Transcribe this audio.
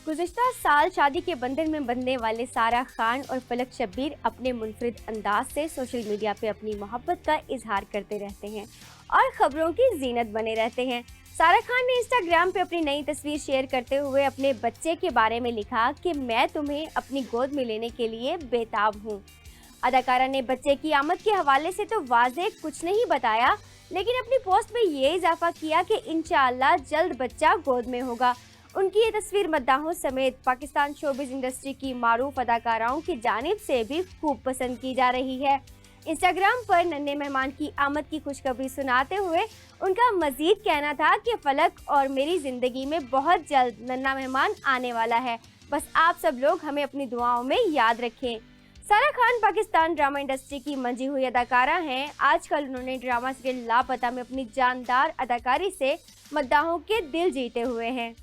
गुज़िश्ता साल शादी के बंधन में बंधने वाले सारा खान और फलक शब्बीर अपने मुनफरिद अंदाज से सोशल मीडिया पे अपनी मोहब्बत का इजहार करते रहते हैं और खबरों की जीनत बने रहते हैं। सारा खान ने इंस्टाग्राम पे अपनी नई तस्वीर शेयर करते हुए अपने बच्चे के बारे में लिखा कि मैं तुम्हें अपनी गोद में लेने के लिए बेताब हूँ। अदाकारा ने बच्चे की आमद के हवाले से तो वाज़ेह कुछ नहीं बताया, लेकिन अपनी पोस्ट में ये इजाफा किया कि इंशाअल्लाह जल्द बच्चा गोद में होगा। उनकी ये तस्वीर मद्दाहों समेत पाकिस्तान शोबिज़ इंडस्ट्री की मारूफ अदाकाराओं की जानिब से भी खूब पसंद की जा रही है। इंस्टाग्राम पर नन्हे मेहमान की आमद की खुशखबरी सुनाते हुए उनका मजीद कहना था कि फलक और मेरी ज़िंदगी में बहुत जल्द नन्हा मेहमान आने वाला है, बस आप सब लोग हमें अपनी दुआओं में याद रखें। सारा खान पाकिस्तान ड्रामा इंडस्ट्री की मंजी हुई अदाकारा हैं। आजकल उन्होंने ड्रामा सीरियल लापता में अपनी जानदार अदाकारी से मद्दाहों के दिल जीते हुए हैं।